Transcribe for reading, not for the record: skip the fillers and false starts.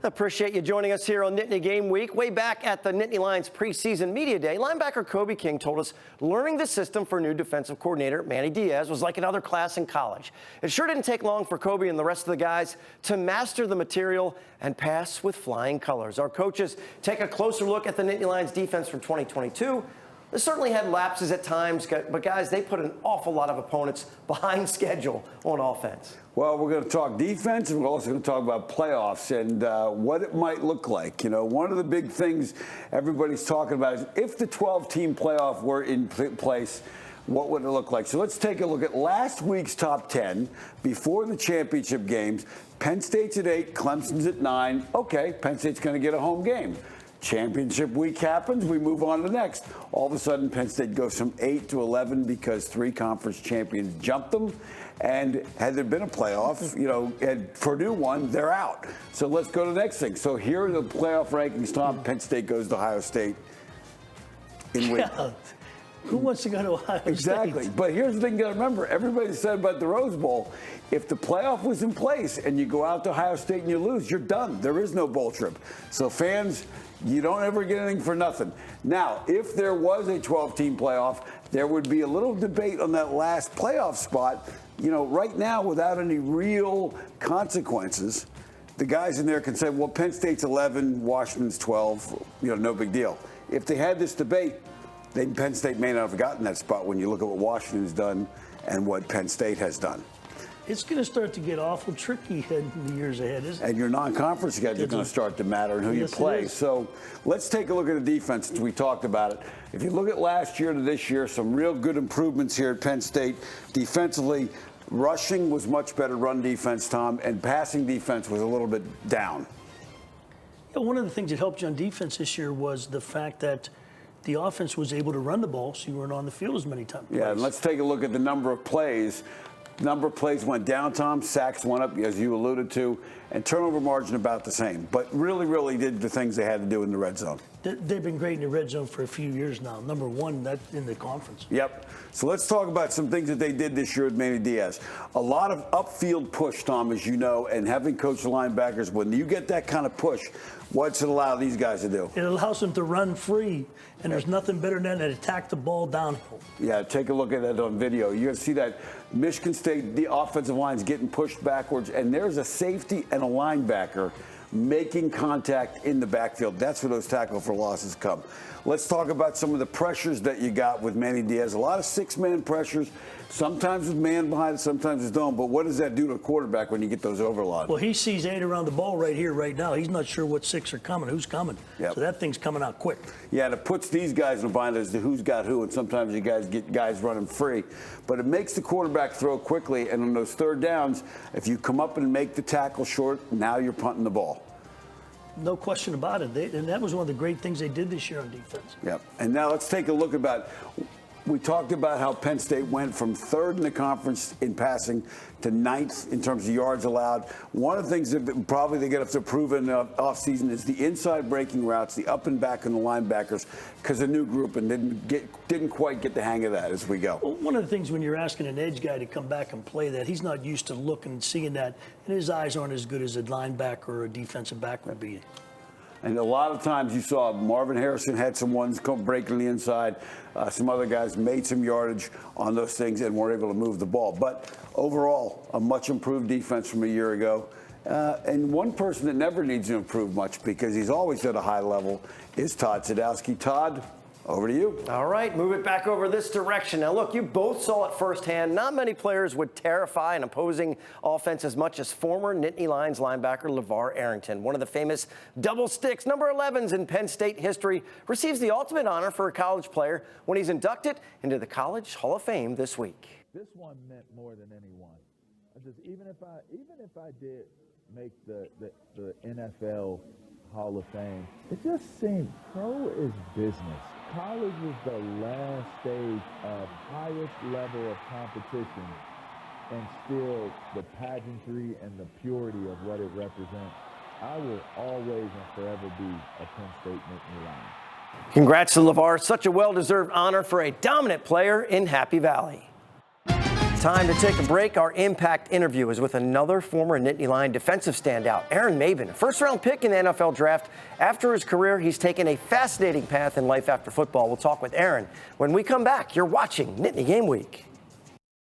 Appreciate you joining us here on Nittany Game Week. Way back at the Nittany Lions preseason media day, linebacker Kobe King told us learning the system for new defensive coordinator Manny Diaz was like another class in college. It sure didn't take long for Kobe and the rest of the guys to master the material and pass with flying colors. Our coaches take a closer look at the Nittany Lions defense from 2022. They certainly had lapses at times, but guys, they put an awful lot of opponents behind schedule on offense. Well, we're going to talk defense, and we're also going to talk about playoffs and what it might look like. You know, one of the big things everybody's talking about is if the 12-team playoff were in place, what would it look like? So let's take a look at last week's top 10 before the championship games. Penn State's at 8, Clemson's at 9. Okay, Penn State's going to get a home game. Championship week happens, we move on to the next. All of a sudden, Penn State goes from 8 to 11 because 3 conference champions jumped them. And had there been a playoff, you know, had Purdue won, they're out. So let's go to the next thing. So here are the playoff rankings, Tom. Penn State goes to Ohio State in week. Yeah. Who wants to go to Ohio Exactly. State? But here's the thing you got to remember. Everybody said about the Rose Bowl, if the playoff was in place and you go out to Ohio State and you lose, you're done. There is no bowl trip. So fans, you don't ever get anything for nothing. Now, if there was a 12-team playoff, there would be a little debate on that last playoff spot. You know, right now, without any real consequences, the guys in there can say, well, Penn State's 11, Washington's 12, you know, no big deal. If they had this debate, then Penn State may not have gotten that spot when you look at what Washington's done and what Penn State has done. It's going to start to get awful tricky in the years ahead, isn't it? And your non-conference schedule is going to start to matter and who you play. So let's take a look at the defense since we talked about it. If you look at last year to this year, some real good improvements here at Penn State. Defensively, rushing was much better run defense, Tom, and passing defense was a little bit down. Yeah, one of the things that helped you on defense this year was the fact that the offense was able to run the ball, so you weren't on the field as many times. Yeah, and let's take a look at the number of plays. Number of plays went down, Tom. Sacks went up, as you alluded to, and turnover margin about the same. But really did the things they had to do in the red zone. They've been great in the red zone for a few years now. Number one, that's in the conference. Yep. So let's talk about some things that they did this year with Manny Diaz. A lot of upfield push, Tom, as you know, and having coached linebackers, when you get that kind of push, what's it allow these guys to do? It allows them to run free, and there's nothing better than to attack the ball downhill. Yeah, take a look at that on video. You're going to see that Michigan State, the offensive line's getting pushed backwards, and there's a safety and a linebacker making contact in the backfield. That's where those tackle for losses come. Let's talk about some of the pressures that you got with Manny Diaz. A lot of six-man pressures, sometimes with man behind it, sometimes with don't. But what does that do to a quarterback when you get those overloads? Well, he sees 8 around the ball right here, right now. He's not sure what 6 are coming, who's coming. Yep. So that thing's coming out quick. Yeah, and it puts these guys in a bind as to who's got who, and sometimes you guys get guys running free. But it makes the quarterback throw quickly, and on those third downs, if you come up and make the tackle short, now you're punting the ball. No question about it. And that was one of the great things they did this year on defense. Yep. And now let's take a look about, we talked about how Penn State went from 3rd in the conference in passing to 9th in terms of yards allowed. One of the things that probably they get up to prove in the offseason is the inside breaking routes, the up and back and the linebackers, because a new group and didn't quite get the hang of that as we go. Well, one of the things when you're asking an edge guy to come back and play that, he's not used to looking and seeing that, and his eyes aren't as good as a linebacker or a defensive back would be. And a lot of times you saw Marvin Harrison had some ones come breaking the inside. Some other guys made some yardage on those things and weren't able to move the ball. But overall, a much improved defense from a year ago. And one person that never needs to improve much because he's always at a high level is Todd Sadowski. Todd, over to you. All right, move it back over this direction. Now, look, you both saw it firsthand. Not many players would terrify an opposing offense as much as former Nittany Lions linebacker LeVar Arrington. One of the famous double sticks, number 11s in Penn State history, receives the ultimate honor for a college player when he's inducted into the College Hall of Fame this week. This one meant more than anyone. Even if I did make the NFL Hall of Fame, it just seemed pro is business. College is the last stage of highest level of competition, and still the pageantry and the purity of what it represents. I will always and forever be a Penn State Nittany Lion. Congrats to LeVar. Such a well-deserved honor for a dominant player in Happy Valley. Time to take a break. Our Impact interview is with another former Nittany Lion defensive standout, Aaron Maben, a first-round pick in the NFL draft. After his career, he's taken a fascinating path in life after football. We'll talk with Aaron when we come back. You're watching Nittany Game Week.